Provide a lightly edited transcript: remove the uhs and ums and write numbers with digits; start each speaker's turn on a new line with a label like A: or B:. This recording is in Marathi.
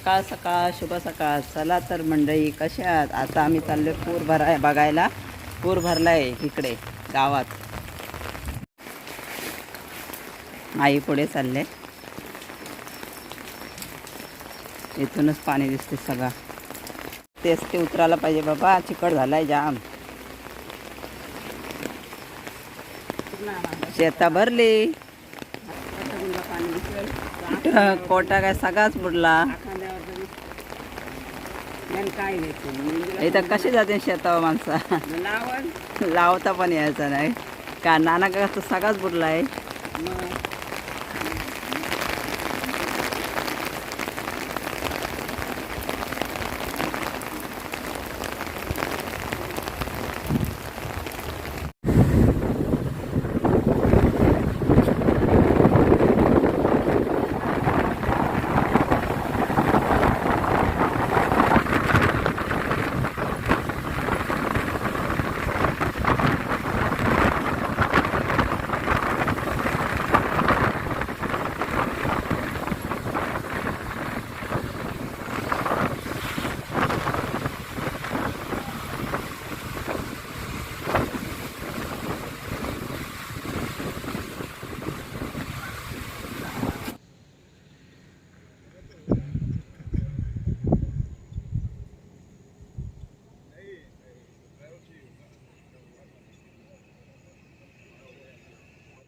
A: सकाळ सकाळ शुभ सकाळ. चला तर मंडळी, कशा आहात? आता आम्ही चाललो पूर बघायला. पूर भरलाय इकडे गावात. आई पुढे चालले. इथूनच पाणी दिसते सगळं. तेच ते उतरायला पाहिजे बाबा, चिकट झालाय जाम. शेता भरली. कोटा काय सगळाच बुडला. इथं कशी जाते शेतावर माणसं? लावता पण यायचं नाही का? नाना का सगळाच बुडला आहे.